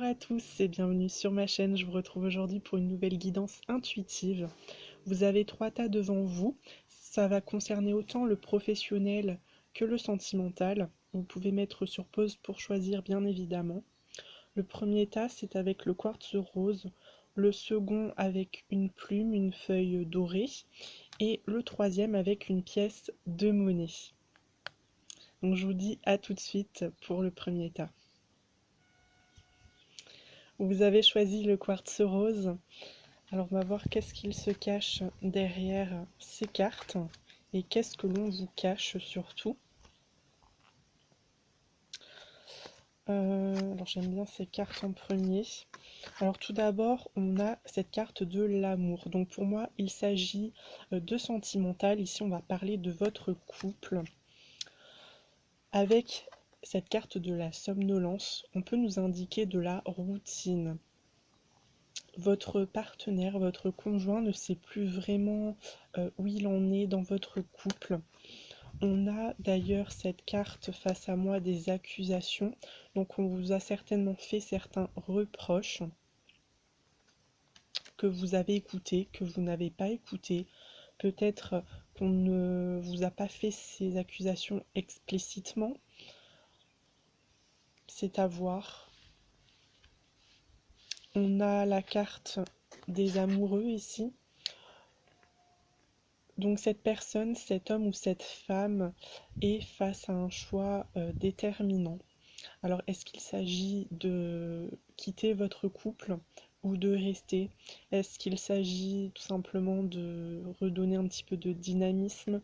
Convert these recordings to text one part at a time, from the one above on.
à tous et bienvenue sur ma chaîne. Je vous retrouve aujourd'hui pour une nouvelle guidance intuitive. Vous avez 3 tas devant vous. Ça va concerner autant le professionnel que le sentimental. Vous pouvez mettre sur pause pour choisir bien évidemment. Le premier tas, c'est avec le quartz rose. Le second avec une plume, une feuille dorée. Et le troisième avec une pièce de monnaie. Donc je vous dis à tout de suite pour le premier tas. Vous avez choisi le quartz rose. Alors on va voir qu'est-ce qu'il se cache derrière ces cartes et qu'est-ce que l'on vous cache surtout. Alors j'aime bien ces cartes en premier. Alors tout d'abord on a cette carte de l'amour. Donc pour moi il s'agit de sentimental. Ici on va parler de votre couple. Avec cette carte de la somnolence, on peut nous indiquer de la routine. Votre partenaire, votre conjoint ne sait plus vraiment où il en est dans votre couple. On a d'ailleurs cette carte face à moi des accusations. Donc on vous a certainement fait certains reproches que vous avez écoutés, que vous n'avez pas écoutés. Peut-être qu'on ne vous a pas fait ces accusations explicitement. C'est à voir. On a la carte des amoureux ici. Donc cette personne, cet homme ou cette femme est face à un choix déterminant. Alors est-ce qu'il s'agit de quitter votre couple ou de rester? Est-ce qu'il s'agit tout simplement de redonner un petit peu de dynamisme,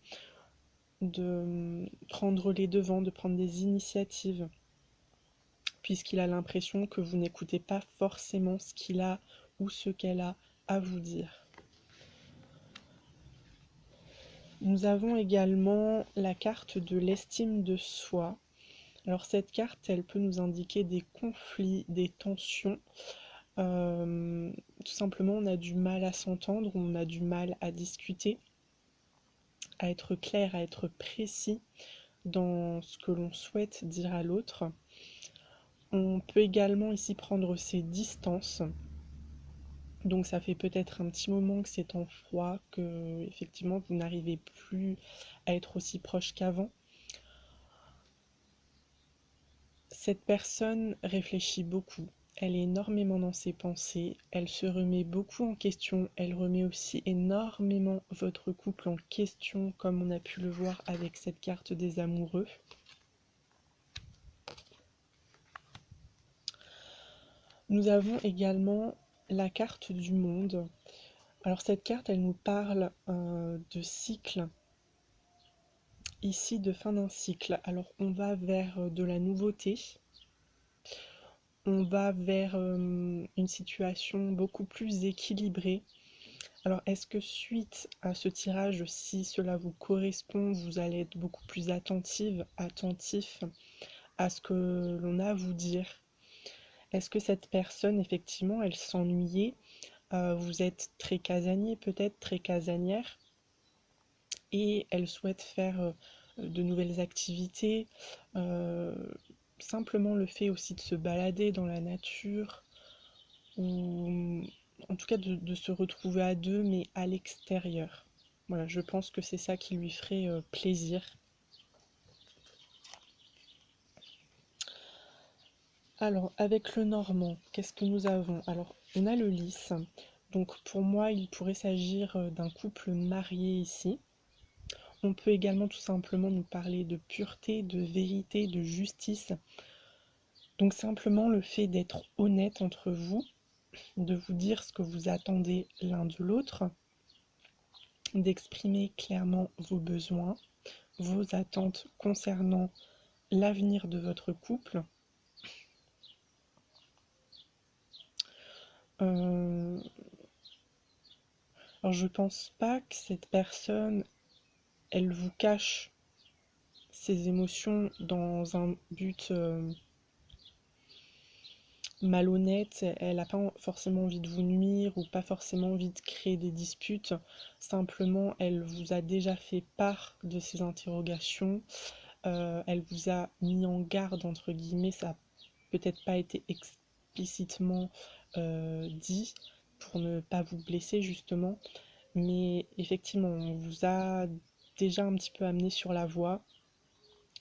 de prendre les devants, de prendre des initiatives, puisqu'il a l'impression que vous n'écoutez pas forcément ce qu'il a ou ce qu'elle a à vous dire? Nous avons également la carte de l'estime de soi. Alors cette carte, elle peut nous indiquer des conflits, des tensions. Tout simplement, on a du mal à s'entendre, on a du mal à discuter, à être clair, à être précis dans ce que l'on souhaite dire à l'autre. On peut également ici prendre ses distances. Donc ça fait peut-être un petit moment que c'est en froid, que effectivement vous n'arrivez plus à être aussi proche qu'avant. Cette personne réfléchit beaucoup, elle est énormément dans ses pensées, elle se remet beaucoup en question, elle remet aussi énormément votre couple en question, comme on a pu le voir avec cette carte des amoureux. Nous avons également la carte du monde. Alors cette carte, elle nous parle de cycle, ici de fin d'un cycle. Alors on va vers de la nouveauté, on va vers une situation beaucoup plus équilibrée. Alors est-ce que suite à ce tirage, si cela vous correspond, vous allez être beaucoup plus attentif à ce que l'on a à vous dire? Est-ce que cette personne, effectivement, elle s'ennuyait? Vous êtes très casanier, peut-être très casanière, et elle souhaite faire de nouvelles activités. Simplement le fait aussi de se balader dans la nature, ou en tout cas de se retrouver à deux, mais à l'extérieur. Voilà, je pense que c'est ça qui lui ferait plaisir. Alors, avec le normand, qu'est-ce que nous avons? Alors, on a le lys. Donc, pour moi, il pourrait s'agir d'un couple marié ici. On peut également tout simplement nous parler de pureté, de vérité, de justice. Donc, simplement le fait d'être honnête entre vous, de vous dire ce que vous attendez l'un de l'autre, d'exprimer clairement vos besoins, vos attentes concernant l'avenir de votre couple. Alors je pense pas que cette personne, elle vous cache ses émotions dans un but malhonnête. Elle n'a pas forcément envie de vous nuire ou pas forcément envie de créer des disputes. Simplement, elle vous a déjà fait part de ses interrogations. Elle vous a mis en garde, entre guillemets. Ça n'a peut-être pas été explicitement dit pour ne pas vous blesser justement, mais effectivement, on vous a déjà un petit peu amené sur la voie.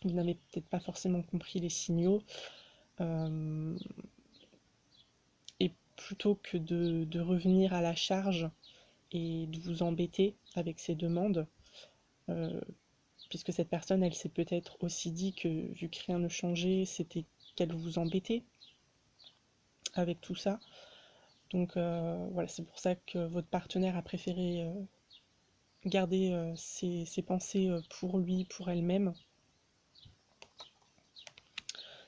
Vous n'avez peut-être pas forcément compris les signaux. Et plutôt que de revenir à la charge et de vous embêter avec ces demandes, puisque cette personne, elle s'est peut-être aussi dit que vu que rien ne changeait, c'était qu'elle vous embêtait avec tout ça. Donc voilà, c'est pour ça que votre partenaire a préféré garder ses pensées pour lui, pour elle-même.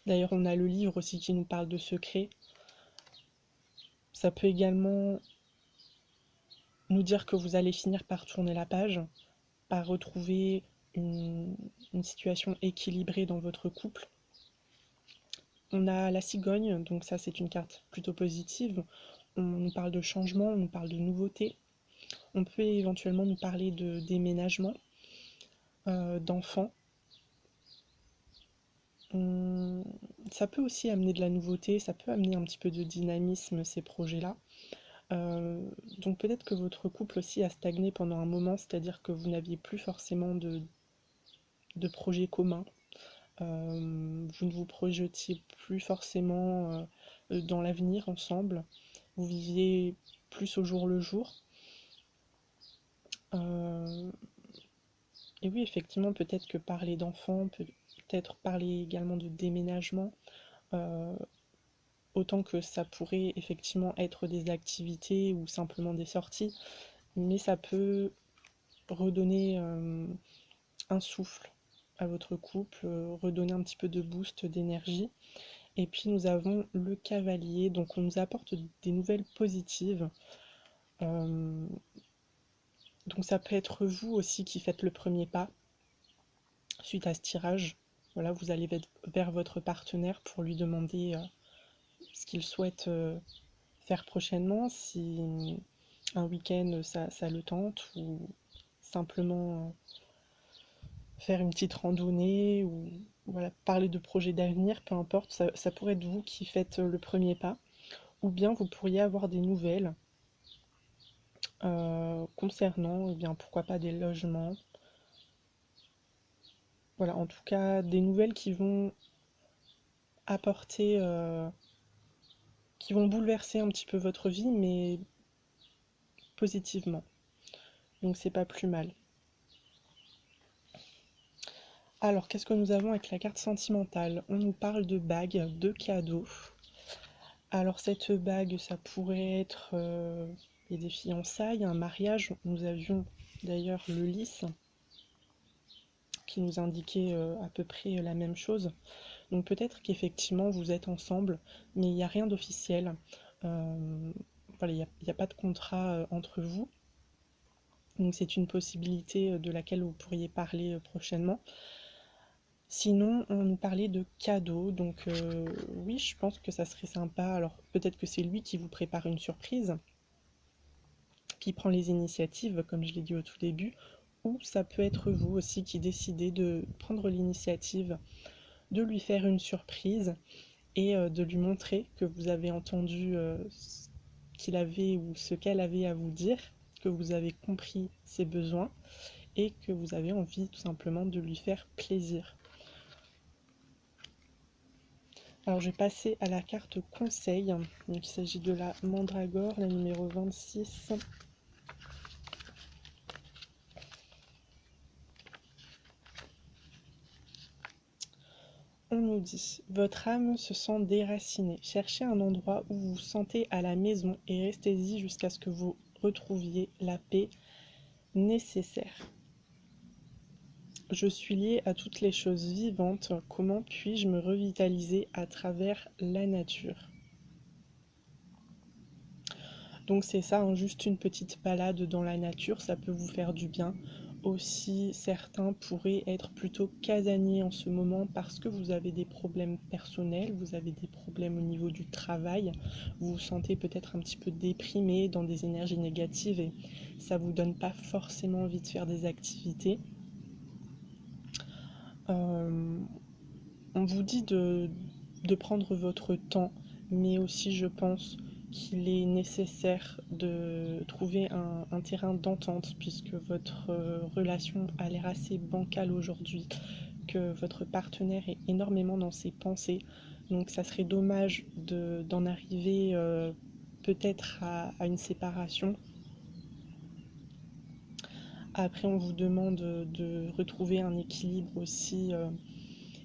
D'ailleurs, on a le livre aussi qui nous parle de secrets. Ça peut également nous dire que vous allez finir par tourner la page, par retrouver une situation équilibrée dans votre couple. On a la cigogne, donc ça c'est une carte plutôt positive. On nous parle de changement, on nous parle de nouveautés. On peut éventuellement nous parler de déménagement, d'enfants. Ça peut aussi amener de la nouveauté, ça peut amener un petit peu de dynamisme, ces projets-là. Donc peut-être que votre couple aussi a stagné pendant un moment, c'est-à-dire que vous n'aviez plus forcément de projets communs. Vous ne vous projetiez plus forcément dans l'avenir ensemble. Vous viviez plus au jour le jour. Et oui, effectivement, peut-être que parler d'enfants, peut-être parler également de déménagement, autant que ça pourrait effectivement être des activités ou simplement des sorties, mais ça peut redonner un souffle à votre couple, redonner un petit peu de boost d'énergie. Et puis nous avons le cavalier, donc on nous apporte des nouvelles positives. Donc ça peut être vous aussi qui faites le premier pas suite à ce tirage. Voilà, vous allez vers votre partenaire pour lui demander ce qu'il souhaite faire prochainement, si un week-end ça le tente, ou simplement faire une petite randonnée, ou voilà, parler de projets d'avenir, peu importe, ça pourrait être vous qui faites le premier pas. Ou bien vous pourriez avoir des nouvelles concernant, eh bien, pourquoi pas des logements. Voilà, en tout cas, des nouvelles qui vont apporter, qui vont bouleverser un petit peu votre vie, mais positivement. Donc c'est pas plus mal. Alors, qu'est-ce que nous avons avec la carte sentimentale? On nous parle de bagues, de cadeaux. Alors cette bague, ça pourrait être des fiançailles, un mariage. Nous avions d'ailleurs le lys qui nous indiquait à peu près la même chose. Donc peut-être qu'effectivement vous êtes ensemble, mais il n'y a rien d'officiel. Voilà, il n'y a pas de contrat entre vous. Donc c'est une possibilité de laquelle vous pourriez parler prochainement. Sinon, on nous parlait de cadeaux, donc oui, je pense que ça serait sympa. Alors peut-être que c'est lui qui vous prépare une surprise, qui prend les initiatives, comme je l'ai dit au tout début, ou ça peut être vous aussi qui décidez de prendre l'initiative de lui faire une surprise et de lui montrer que vous avez entendu ce qu'il avait ou ce qu'elle avait à vous dire, que vous avez compris ses besoins et que vous avez envie tout simplement de lui faire plaisir. Alors je vais passer à la carte conseil. Donc, il s'agit de la mandragore, la numéro 26. On nous dit, votre âme se sent déracinée. Cherchez un endroit où vous vous sentez à la maison et restez-y jusqu'à ce que vous retrouviez la paix nécessaire. Je suis liée à toutes les choses vivantes. Comment puis-je me revitaliser à travers la nature? Donc c'est ça, hein, juste une petite balade dans la nature, ça peut vous faire du bien. Aussi, certains pourraient être plutôt casaniers en ce moment parce que vous avez des problèmes personnels, vous avez des problèmes au niveau du travail, vous vous sentez peut-être un petit peu déprimé, dans des énergies négatives et ça vous donne pas forcément envie de faire des activités. On vous dit de prendre votre temps, mais aussi je pense qu'il est nécessaire de trouver un terrain d'entente puisque votre relation a l'air assez bancale aujourd'hui, que votre partenaire est énormément dans ses pensées. Donc ça serait dommage d'en arriver peut-être à une séparation. Après, on vous demande de retrouver un équilibre aussi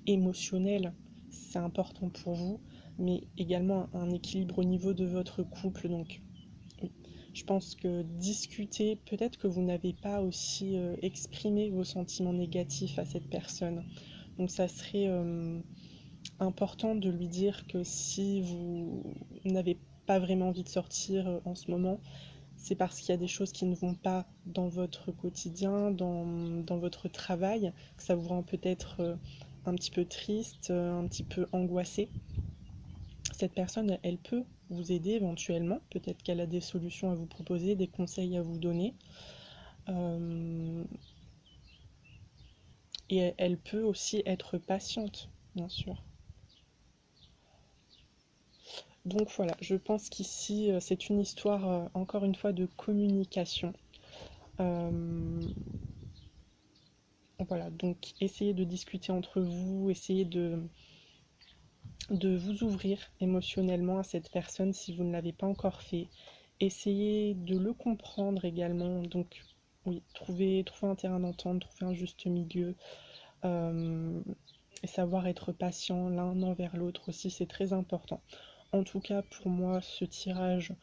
émotionnel, c'est important pour vous, mais également un équilibre au niveau de votre couple. Donc, je pense que discuter, peut-être que vous n'avez pas aussi exprimé vos sentiments négatifs à cette personne. Donc, ça serait important de lui dire que si vous n'avez pas vraiment envie de sortir en ce moment, c'est parce qu'il y a des choses qui ne vont pas dans votre quotidien, dans votre travail, que ça vous rend peut-être un petit peu triste, un petit peu angoissé. Cette personne, elle peut vous aider éventuellement, peut-être qu'elle a des solutions à vous proposer, des conseils à vous donner. Et elle peut aussi être patiente, bien sûr. Donc voilà, je pense qu'ici, c'est une histoire, encore une fois, de communication. Voilà, donc essayez de discuter entre vous, essayez de vous ouvrir émotionnellement à cette personne si vous ne l'avez pas encore fait. Essayez de le comprendre également. Donc oui, trouver un terrain d'entente, trouver un juste milieu. Et savoir être patient l'un envers l'autre aussi, c'est très important. En tout cas, pour moi, ce tirage,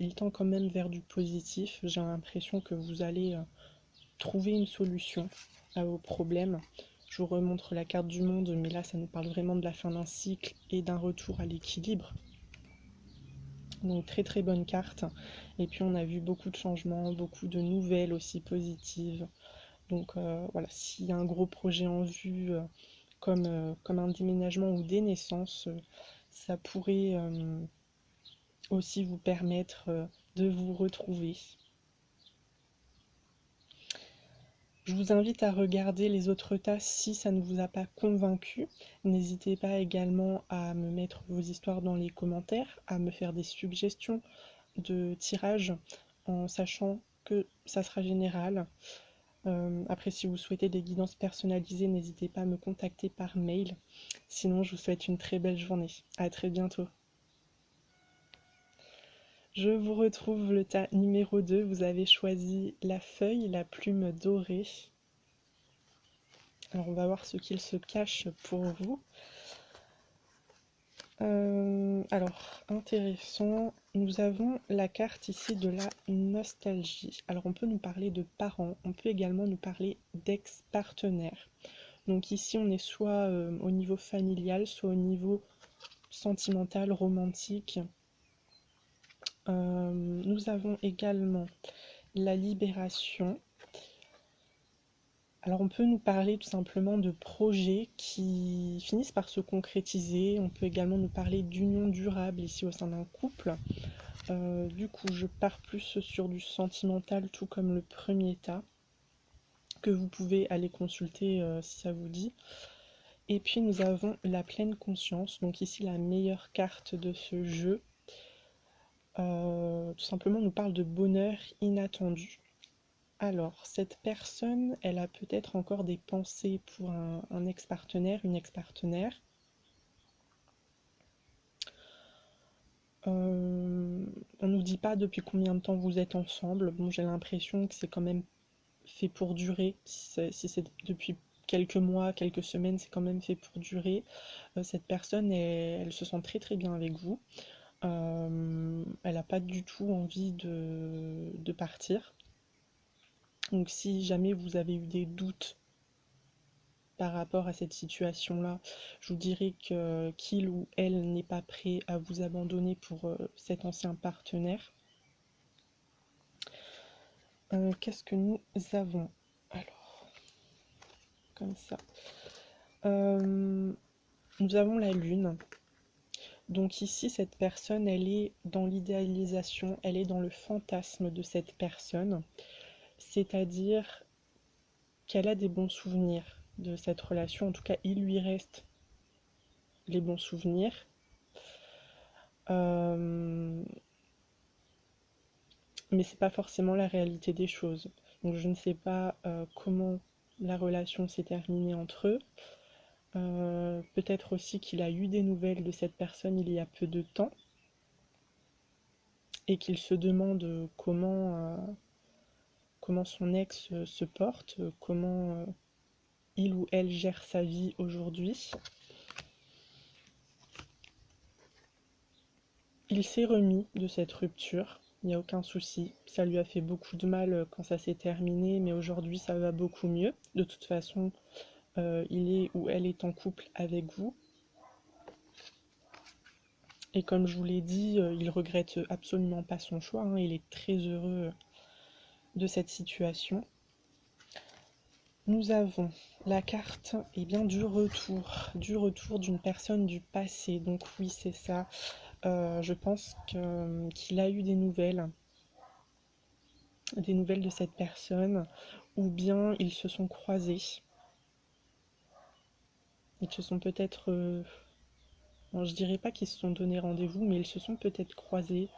il tend quand même vers du positif. J'ai l'impression que vous allez trouver une solution à vos problèmes. Je vous remontre la carte du monde, mais là, ça nous parle vraiment de la fin d'un cycle et d'un retour à l'équilibre. Donc très très bonne carte. Et puis on a vu beaucoup de changements, beaucoup de nouvelles aussi positives. Donc voilà, s'il y a un gros projet en vue, comme un déménagement ou des naissances, ça pourrait aussi vous permettre de vous retrouver. Je vous invite à regarder les autres tas si ça ne vous a pas convaincu. N'hésitez pas également à me mettre vos histoires dans les commentaires, à me faire des suggestions de tirage en sachant que ça sera général. Après, si vous souhaitez des guidances personnalisées, n'hésitez pas à me contacter par mail. Sinon, je vous souhaite une très belle journée. À très bientôt. Je vous retrouve le tas numéro 2. Vous avez choisi la feuille, la plume dorée. Alors, on va voir ce qu'il se cache pour vous. Alors, intéressant, nous avons la carte ici de la nostalgie. Alors, on peut nous parler de parents, on peut également nous parler d'ex-partenaires. Donc ici, on est soit au niveau familial, soit au niveau sentimental, romantique. Nous avons également la libération. Alors on peut nous parler tout simplement de projets qui finissent par se concrétiser. On peut également nous parler d'union durable ici au sein d'un couple. Du coup, je pars plus sur du sentimental, tout comme le premier tas, que vous pouvez aller consulter si ça vous dit. Et puis nous avons la pleine conscience, donc ici la meilleure carte de ce jeu. Tout simplement nous parle de bonheur inattendu. Alors, cette personne, elle a peut-être encore des pensées pour un ex-partenaire, une ex-partenaire. On ne nous dit pas depuis combien de temps vous êtes ensemble. Bon, j'ai l'impression que c'est quand même fait pour durer. Si c'est depuis quelques mois, quelques semaines, c'est quand même fait pour durer. Cette personne, elle se sent très très bien avec vous. Elle n'a pas du tout envie de partir. Donc si jamais vous avez eu des doutes par rapport à cette situation-là, je vous dirais qu'il ou elle n'est pas prêt à vous abandonner pour cet ancien partenaire. Qu'est-ce que nous avons? Alors, comme ça. Nous avons la lune. Donc ici, cette personne, elle est dans l'idéalisation, elle est dans le fantasme de cette personne. C'est-à-dire qu'elle a des bons souvenirs de cette relation. En tout cas, il lui reste les bons souvenirs. Euh, mais c'est pas forcément la réalité des choses. Donc je ne sais pas comment la relation s'est terminée entre eux. Peut-être aussi qu'il a eu des nouvelles de cette personne il y a peu de temps et qu'il se demande comment son ex se porte, comment il ou elle gère sa vie aujourd'hui. Il s'est remis de cette rupture, il n'y a aucun souci. Ça lui a fait beaucoup de mal quand ça s'est terminé, mais aujourd'hui ça va beaucoup mieux. De toute façon, il est ou elle est en couple avec vous. Et comme je vous l'ai dit, il regrette absolument pas son choix, hein, il est très heureux de cette situation. Nous avons la carte bien, du retour d'une personne du passé. Donc oui, c'est ça. Je pense qu'il a eu des nouvelles de cette personne, ou bien ils se sont croisés. Ils se sont peut-être... bon, je dirais pas qu'ils se sont donné rendez-vous, mais ils se sont peut-être croisés.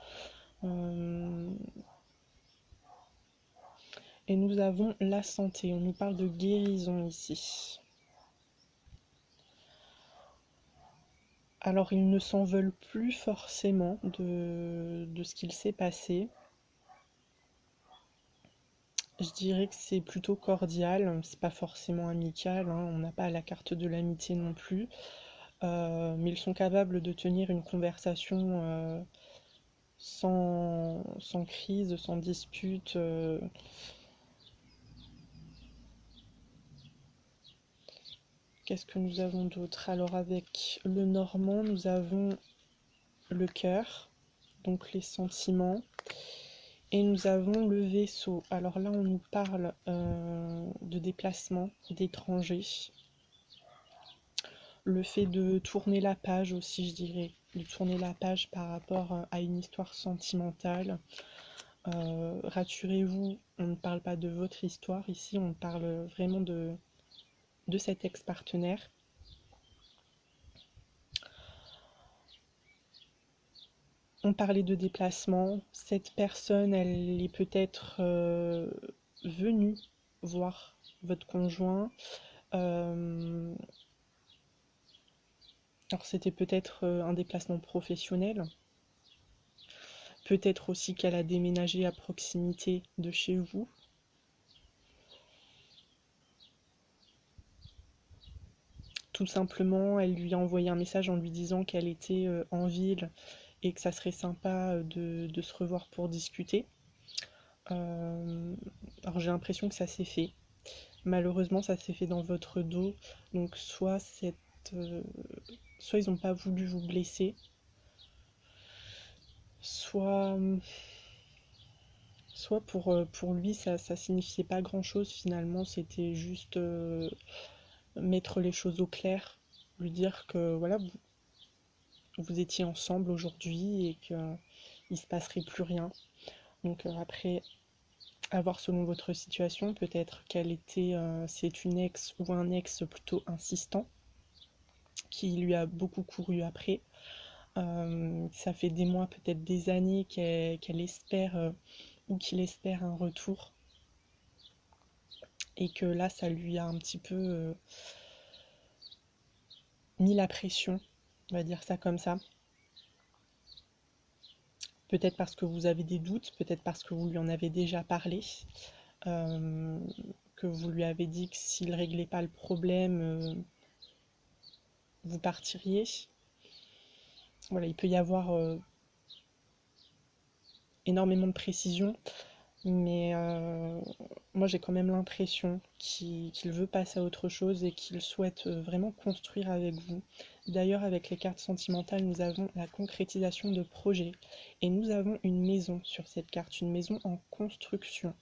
Et nous avons la santé. On nous parle de guérison ici. Alors, ils ne s'en veulent plus forcément de ce qu'il s'est passé. Je dirais que c'est plutôt cordial, c'est pas forcément amical, hein, on n'a pas la carte de l'amitié non plus, mais ils sont capables de tenir une conversation sans crise, sans dispute. Qu'est-ce que nous avons d'autre? Alors avec le normand, nous avons le cœur, donc les sentiments, et nous avons le vaisseau. Alors là, on nous parle de déplacement, d'étrangers. Le fait de tourner la page aussi, je dirais, de tourner la page par rapport à une histoire sentimentale. Rassurez-vous, on ne parle pas de votre histoire ici, on parle vraiment de cet ex-partenaire. On parlait de déplacement, cette personne, elle est peut-être venue voir votre conjoint. Alors c'était peut-être un déplacement professionnel. Peut-être aussi qu'elle a déménagé à proximité de chez vous. Tout simplement, elle lui a envoyé un message en lui disant qu'elle était en ville et que ça serait sympa de se revoir pour discuter. Alors j'ai l'impression que ça s'est fait. Malheureusement, ça s'est fait dans votre dos. Donc soit ils n'ont pas voulu vous blesser, soit, pour lui, ça signifiait pas grand-chose finalement. C'était juste mettre les choses au clair, lui dire que voilà, vous étiez ensemble aujourd'hui et qu'il ne se passerait plus rien. Donc après, à voir selon votre situation, peut-être c'est une ex ou un ex plutôt insistant qui lui a beaucoup couru après. Ça fait des mois, peut-être des années qu'elle espère ou qu'il espère un retour et que là ça lui a un petit peu mis la pression, on va dire ça comme ça. Peut-être parce que vous avez des doutes, peut-être parce que vous lui en avez déjà parlé, que vous lui avez dit que s'il ne réglait pas le problème, vous partiriez. Voilà, il peut y avoir énormément de précisions, mais moi j'ai quand même l'impression qu'il veut passer à autre chose et qu'il souhaite vraiment construire avec vous. D'ailleurs, avec les cartes sentimentales, nous avons la concrétisation de projets et nous avons une maison sur cette carte, une maison en construction.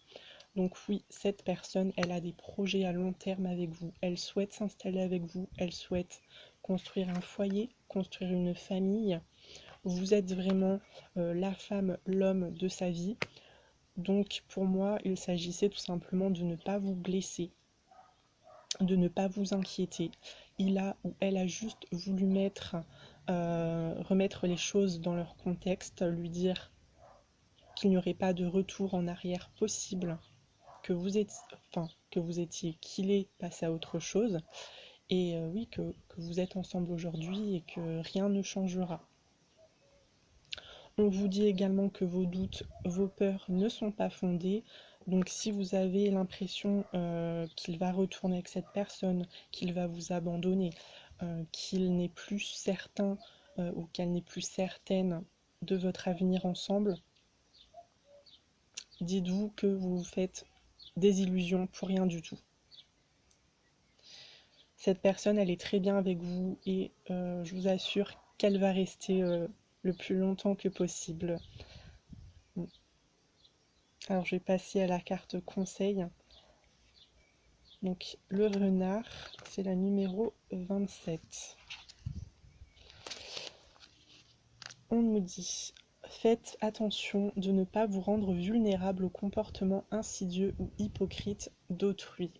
Donc oui, cette personne, elle a des projets à long terme avec vous. Elle souhaite s'installer avec vous, elle souhaite construire un foyer, construire une famille. Vous êtes vraiment la femme, l'homme de sa vie. Donc pour moi, il s'agissait tout simplement de ne pas vous blesser, de ne pas vous inquiéter. Il a ou elle a juste voulu mettre remettre les choses dans leur contexte, lui dire qu'il n'y aurait pas de retour en arrière possible, qu'il est passé à autre chose, et oui, que vous êtes ensemble aujourd'hui et que rien ne changera. On vous dit également que vos doutes, vos peurs ne sont pas fondées. Donc si vous avez l'impression qu'il va retourner avec cette personne, qu'il va vous abandonner, qu'il n'est plus certain ou qu'elle n'est plus certaine de votre avenir ensemble, dites-vous que vous vous faites des illusions pour rien du tout. Cette personne, elle est très bien avec vous et je vous assure qu'elle va rester le plus longtemps que possible. Alors je vais passer à la carte conseil. Donc le renard, c'est la numéro 27. On nous dit, faites attention de ne pas vous rendre vulnérable au comportement insidieux ou hypocrite d'autrui.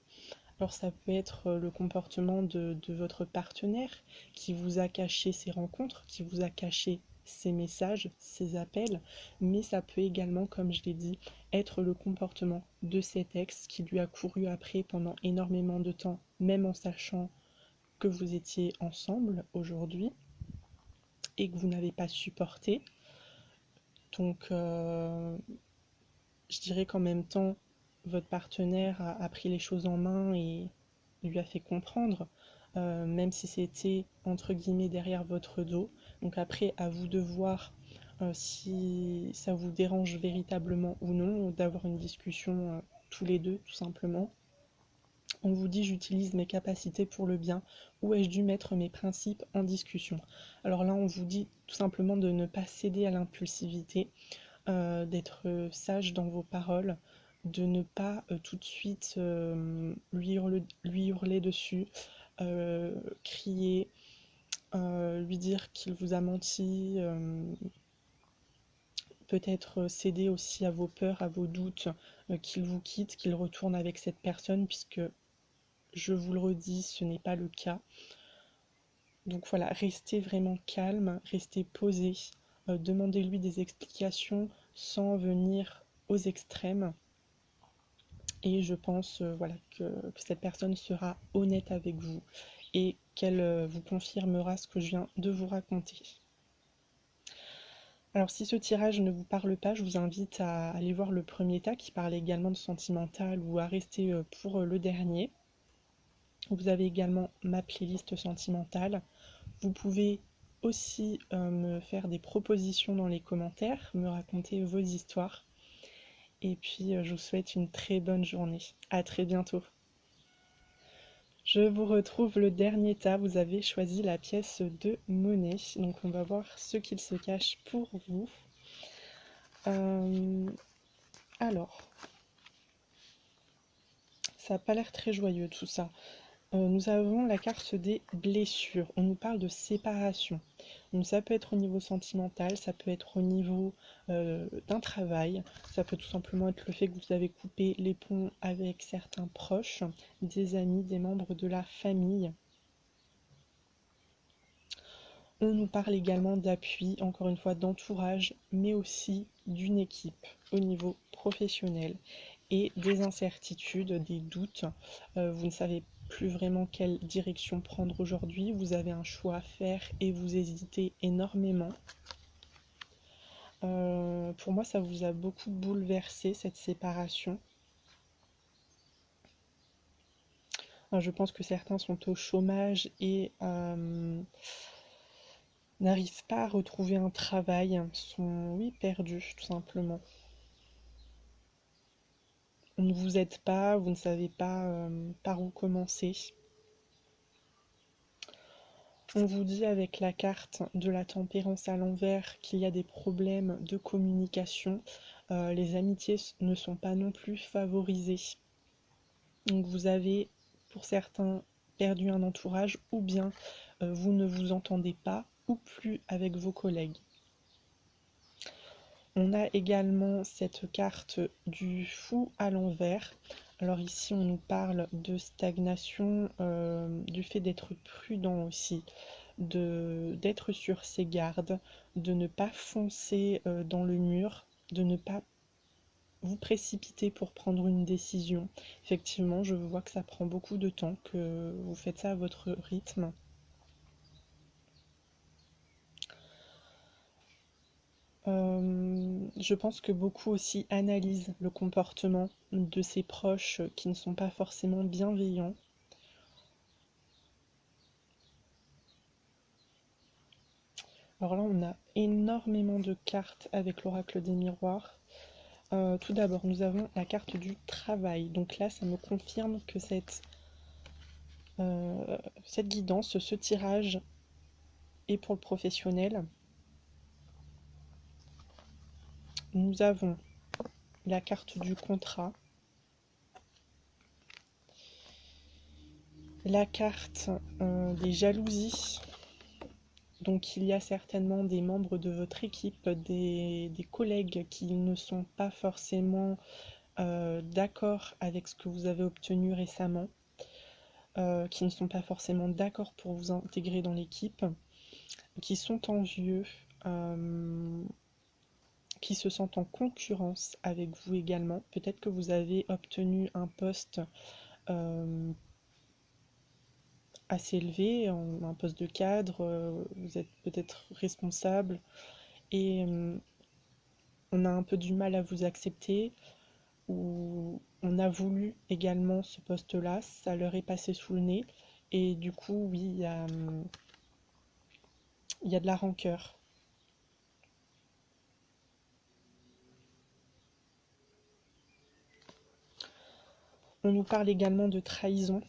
Alors ça peut être le comportement de votre partenaire qui vous a caché ses rencontres, qui vous a caché ses messages, ses appels, mais ça peut également, comme je l'ai dit, être le comportement de cet ex qui lui a couru après pendant énormément de temps, même en sachant que vous étiez ensemble aujourd'hui et que vous n'avez pas supporté. Donc je dirais qu'en même temps, votre partenaire a pris les choses en main et lui a fait comprendre, même si c'était entre guillemets derrière votre dos. Donc après, à vous de voir si ça vous dérange véritablement ou non, d'avoir une discussion tous les deux, tout simplement. On vous dit j'utilise mes capacités pour le bien, ou ai-je dû mettre mes principes en discussion? Alors là, on vous dit tout simplement de ne pas céder à l'impulsivité, d'être sage dans vos paroles, de ne pas tout de suite lui hurler dessus, crier, lui dire qu'il vous a menti, peut-être céder aussi à vos peurs, à vos doutes, qu'il vous quitte, qu'il retourne avec cette personne, puisque je vous le redis, ce n'est pas le cas. Donc voilà, restez vraiment calme, restez posé, demandez-lui des explications sans venir aux extrêmes. Et je pense voilà, que cette personne sera honnête avec vous et qu'elle vous confirmera ce que je viens de vous raconter. Alors si ce tirage ne vous parle pas, je vous invite à aller voir le premier tas qui parle également de sentimental ou à rester pour le dernier. Vous avez également ma playlist sentimentale. Vous pouvez aussi me faire des propositions dans les commentaires, me raconter vos histoires. Et puis je vous souhaite une très bonne journée. À très bientôt. Je vous retrouve le dernier tas. Vous avez choisi la pièce de monnaie. Donc on va voir ce qu'il se cache pour vous. Alors, ça n'a pas l'air très joyeux tout ça. Nous avons la carte des blessures. On nous parle de séparation. Donc ça peut être au niveau sentimental, ça peut être au niveau d'un travail, ça peut tout simplement être le fait que vous avez coupé les ponts avec certains proches, des amis, des membres de la famille. On nous parle également d'appui, encore une fois d'entourage, mais aussi d'une équipe au niveau professionnel et des incertitudes, des doutes. Vous ne savez plus vraiment quelle direction prendre aujourd'hui, vous avez un choix à faire et vous hésitez énormément. Pour moi, ça vous a beaucoup bouleversé, cette séparation. Je pense que certains sont au chômage et n'arrivent pas à retrouver un travail, sont, oui, perdus, tout simplement. On ne vous aide pas, vous ne savez pas par où commencer. On vous dit avec la carte de la tempérance à l'envers qu'il y a des problèmes de communication. Les amitiés ne sont pas non plus favorisées. Donc vous avez, pour certains, perdu un entourage ou bien vous ne vous entendez pas ou plus avec vos collègues. On a également cette carte du fou à l'envers. Alors ici, on nous parle de stagnation, du fait d'être prudent aussi. d'être sur ses gardes, de ne pas foncer dans le mur, de ne pas vous précipiter pour prendre une décision. Effectivement, je vois que ça prend beaucoup de temps, que vous faites ça à votre rythme. Je pense que beaucoup aussi analysent le comportement de ses proches qui ne sont pas forcément bienveillants. Alors là, on a énormément de cartes avec l'oracle des miroirs. Tout d'abord, nous avons la carte du travail. Donc là, ça me confirme que cette guidance, ce tirage est pour le professionnel. Nous avons la carte du contrat, la carte des jalousies. Donc il y a certainement des membres de votre équipe, des collègues qui ne sont pas forcément d'accord avec ce que vous avez obtenu récemment, qui ne sont pas forcément d'accord pour vous intégrer dans l'équipe, qui sont envieux, qui se sentent en concurrence avec vous également. Peut-être que vous avez obtenu un poste assez élevé, un poste de cadre, vous êtes peut-être responsable et on a un peu du mal à vous accepter, ou on a voulu également ce poste-là, ça leur est passé sous le nez et du coup oui, il y a de la rancœur. On nous parle également de trahison.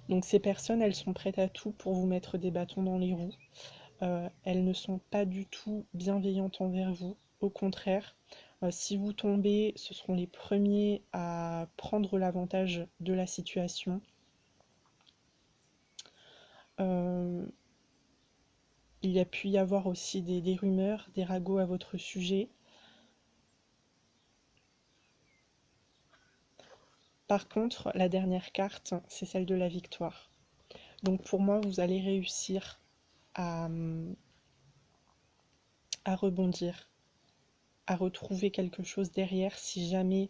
Donc ces personnes, elles sont prêtes à tout pour vous mettre des bâtons dans les roues. Elles ne sont pas du tout bienveillantes envers vous. Au contraire, si vous tombez, ce seront les premiers à prendre l'avantage de la situation. Il y a pu y avoir aussi des rumeurs, des ragots à votre sujet. Par contre, la dernière carte, c'est celle de la victoire. Donc pour moi, vous allez réussir à rebondir, à retrouver quelque chose derrière si jamais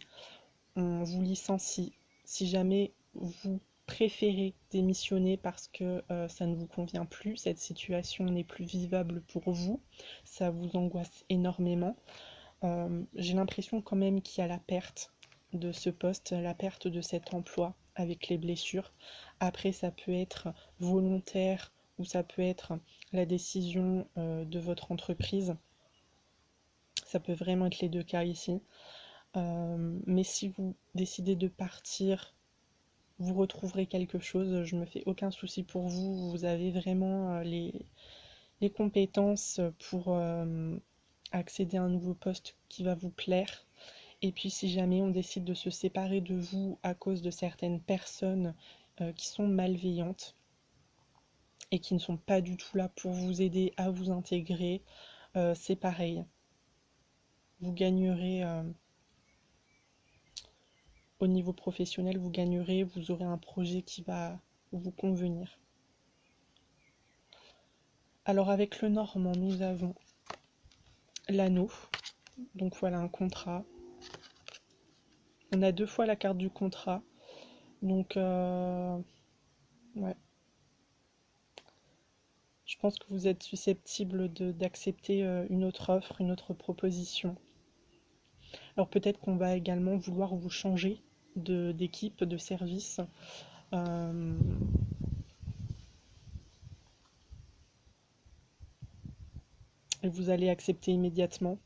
on vous licencie, si jamais vous préférez démissionner parce que ça ne vous convient plus, cette situation n'est plus vivable pour vous, ça vous angoisse énormément. J'ai l'impression quand même qu'il y a la perte de ce poste, la perte de cet emploi avec les blessures. Après, ça peut être volontaire ou ça peut être la décision de votre entreprise. Ça peut vraiment être les deux cas ici. Mais si vous décidez de partir, vous retrouverez quelque chose. Je me fais aucun souci pour vous. Vous avez vraiment les compétences pour accéder à un nouveau poste qui va vous plaire. Et puis si jamais on décide de se séparer de vous à cause de certaines personnes qui sont malveillantes et qui ne sont pas du tout là pour vous aider à vous intégrer, c'est pareil. Vous gagnerez au niveau professionnel, vous gagnerez, vous aurez un projet qui va vous convenir. Alors avec le Normand, nous avons l'anneau. Donc voilà un contrat. On a 2 fois la carte du contrat. Donc ouais. Je pense que vous êtes susceptible d'accepter une autre offre, une autre proposition. Alors peut-être qu'on va également vouloir vous changer d'équipe, de service. Et vous allez accepter immédiatement.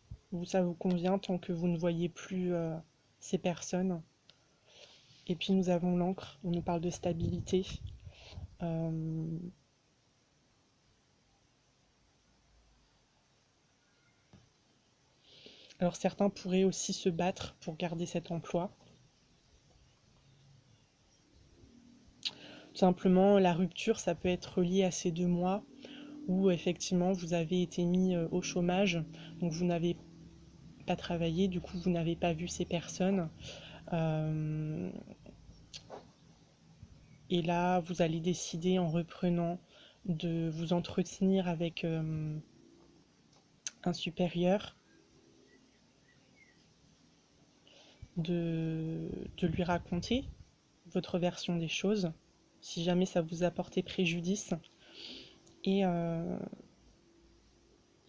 Ça vous convient tant que vous ne voyez plus ces personnes. Et puis nous avons l'encre, on nous parle de stabilité. Alors certains pourraient aussi se battre pour garder cet emploi. Tout simplement, la rupture, ça peut être lié à ces 2 mois où effectivement vous avez été mis au chômage, donc vous n'avez pas travaillé, du coup vous n'avez pas vu ces personnes. Et là, vous allez décider en reprenant de vous entretenir avec un supérieur, de lui raconter votre version des choses, si jamais ça vous a porté préjudice. Et, euh,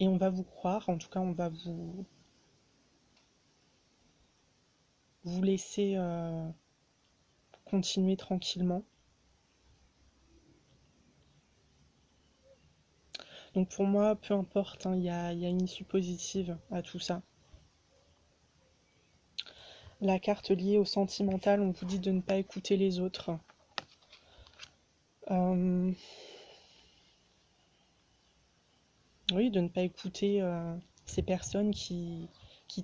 et on va vous croire, en tout cas on va vous laisser continuer tranquillement. Donc pour moi, peu importe, hein, y a une issue positive à tout ça. La carte liée au sentimental, on vous dit de ne pas écouter les autres. Oui, de ne pas écouter ces personnes qui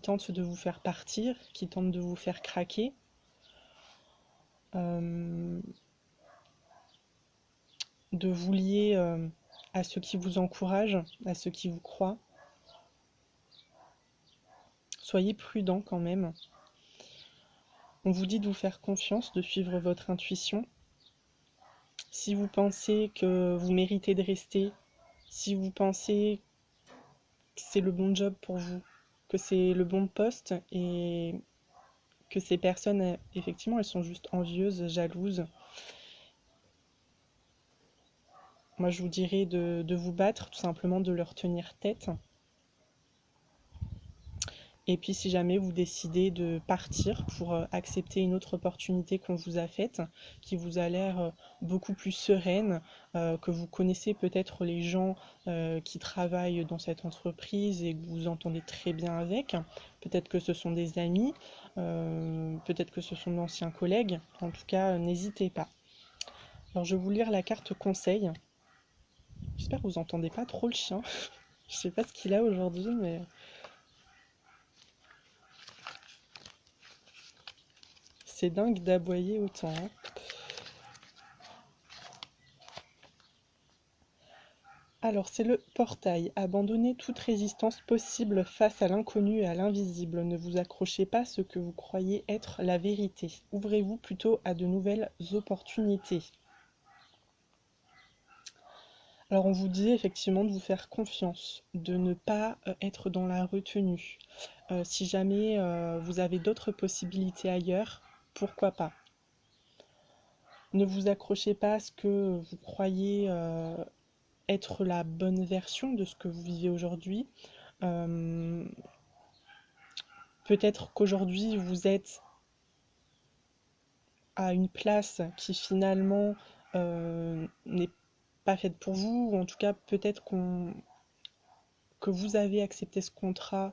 tentent de vous faire partir, qui tentent de vous faire craquer. De vous lier à ceux qui vous encouragent, à ceux qui vous croient. Soyez prudents quand même. On vous dit de vous faire confiance, de suivre votre intuition. Si vous pensez que vous méritez de rester, si vous pensez que c'est le bon job pour vous, que c'est le bon poste et que ces personnes, effectivement, elles sont juste envieuses, jalouses. Moi, je vous dirais de vous battre, tout simplement de leur tenir tête. Et puis si jamais vous décidez de partir pour accepter une autre opportunité qu'on vous a faite, qui vous a l'air beaucoup plus sereine, que vous connaissez peut-être les gens qui travaillent dans cette entreprise et que vous entendez très bien avec, peut-être que ce sont des amis, peut-être que ce sont d'anciens collègues, en tout cas n'hésitez pas. Alors je vais vous lire la carte conseil. J'espère que vous entendez pas trop le chien. Je sais pas ce qu'il a aujourd'hui, mais... C'est dingue d'aboyer autant, hein. Alors, c'est le portail. Abandonnez toute résistance possible face à l'inconnu et à l'invisible. Ne vous accrochez pas à ce que vous croyez être la vérité. Ouvrez-vous plutôt à de nouvelles opportunités. Alors, on vous dit effectivement de vous faire confiance, de ne pas être dans la retenue. Si jamais vous avez d'autres possibilités ailleurs, pourquoi pas? Ne vous accrochez pas à ce que vous croyez être la bonne version de ce que vous vivez aujourd'hui. Peut-être qu'aujourd'hui vous êtes à une place qui finalement n'est pas faite pour vous, ou en tout cas peut-être que vous avez accepté ce contrat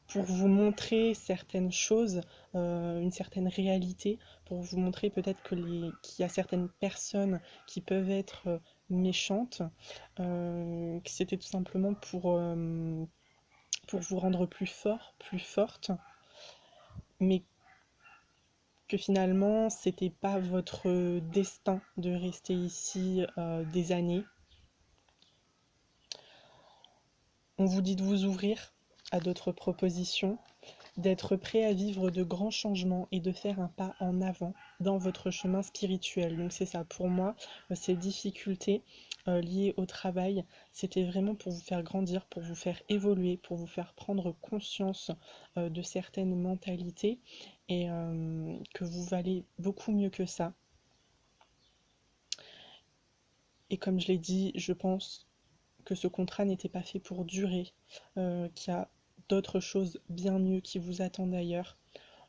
pour vous montrer certaines choses, une certaine réalité, pour vous montrer peut-être qu'il y a certaines personnes qui peuvent être méchantes, que c'était tout simplement pour vous rendre plus fort, plus forte, mais que finalement c'était pas votre destin de rester ici des années. On vous dit de vous ouvrir à d'autres propositions, d'être prêt à vivre de grands changements et de faire un pas en avant dans votre chemin spirituel. Donc c'est ça, pour moi, ces difficultés liées au travail, c'était vraiment pour vous faire grandir, pour vous faire évoluer, pour vous faire prendre conscience de certaines mentalités et que vous valez beaucoup mieux que ça. Et comme je l'ai dit, je pense que ce contrat n'était pas fait pour durer, qu'il y a d'autres choses bien mieux qui vous attendent ailleurs.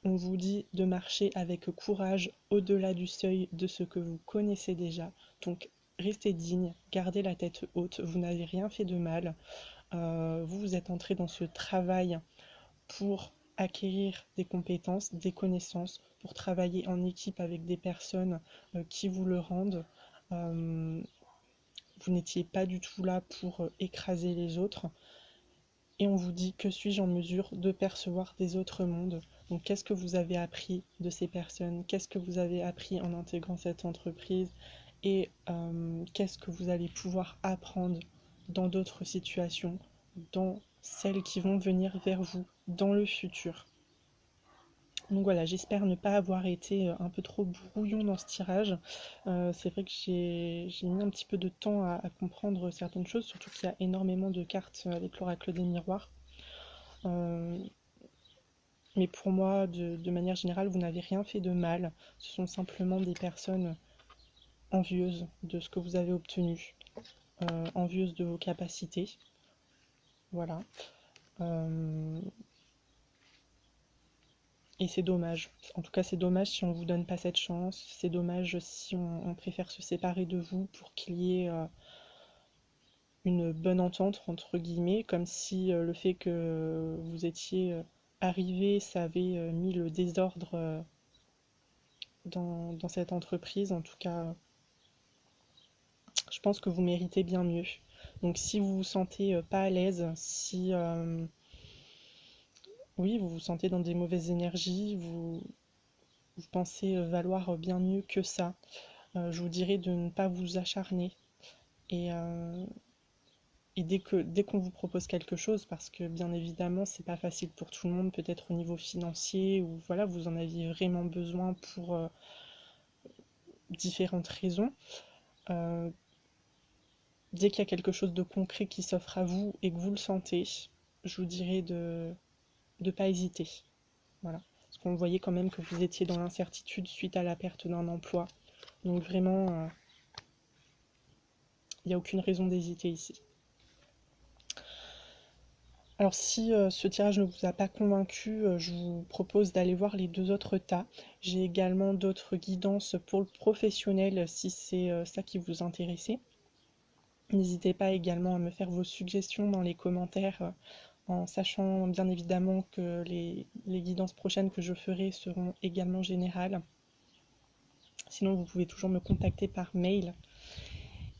On vous dit de marcher avec courage au-delà du seuil de ce que vous connaissez déjà. Donc restez digne, gardez la tête haute, vous n'avez rien fait de mal. Vous êtes entré dans ce travail pour acquérir des compétences, des connaissances, pour travailler en équipe avec des personnes qui vous le rendent. Vous n'étiez pas du tout là pour écraser les autres. Et on vous dit que suis-je en mesure de percevoir des autres mondes. Donc qu'est-ce que vous avez appris de ces personnes? Qu'est-ce que vous avez appris en intégrant cette entreprise? Et qu'est-ce que vous allez pouvoir apprendre dans d'autres situations, dans celles qui vont venir vers vous dans le futur? Donc voilà, j'espère ne pas avoir été un peu trop brouillon dans ce tirage. C'est vrai que j'ai mis un petit peu de temps à comprendre certaines choses, surtout qu'il y a énormément de cartes avec l'oracle des miroirs. Euh, mais pour moi, de manière générale, vous n'avez rien fait de mal. Ce sont simplement des personnes envieuses de ce que vous avez obtenu, envieuses de vos capacités. Voilà. Euh, Et c'est dommage. En tout cas, c'est dommage si on vous donne pas cette chance. C'est dommage si on préfère se séparer de vous pour qu'il y ait une bonne entente, entre guillemets, comme si le fait que vous étiez arrivé, ça avait mis le désordre dans cette entreprise. En tout cas, je pense que vous méritez bien mieux. Donc si vous vous sentez pas à l'aise, si oui, vous vous sentez dans des mauvaises énergies, vous pensez valoir bien mieux que ça, je vous dirais de ne pas vous acharner. Et, euh, et dès qu'on vous propose quelque chose, parce que bien évidemment c'est pas facile pour tout le monde, peut-être au niveau financier, ou voilà, vous en aviez vraiment besoin pour différentes raisons, euh, dès qu'il y a quelque chose de concret qui s'offre à vous et que vous le sentez, je vous dirais de ne pas hésiter. Voilà. Parce qu'on voyait quand même que vous étiez dans l'incertitude suite à la perte d'un emploi. Donc vraiment, il n'y a aucune raison d'hésiter ici. Alors si ce tirage ne vous a pas convaincu, je vous propose d'aller voir les deux autres tas. J'ai également d'autres guidances pour le professionnel si c'est ça qui vous intéressait. N'hésitez pas également à me faire vos suggestions dans les commentaires, en sachant bien évidemment que les guidances prochaines que je ferai seront également générales. Sinon, vous pouvez toujours me contacter par mail.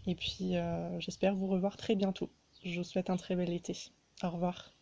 Et puis, j'espère vous revoir très bientôt. Je vous souhaite un très bel été. Au revoir.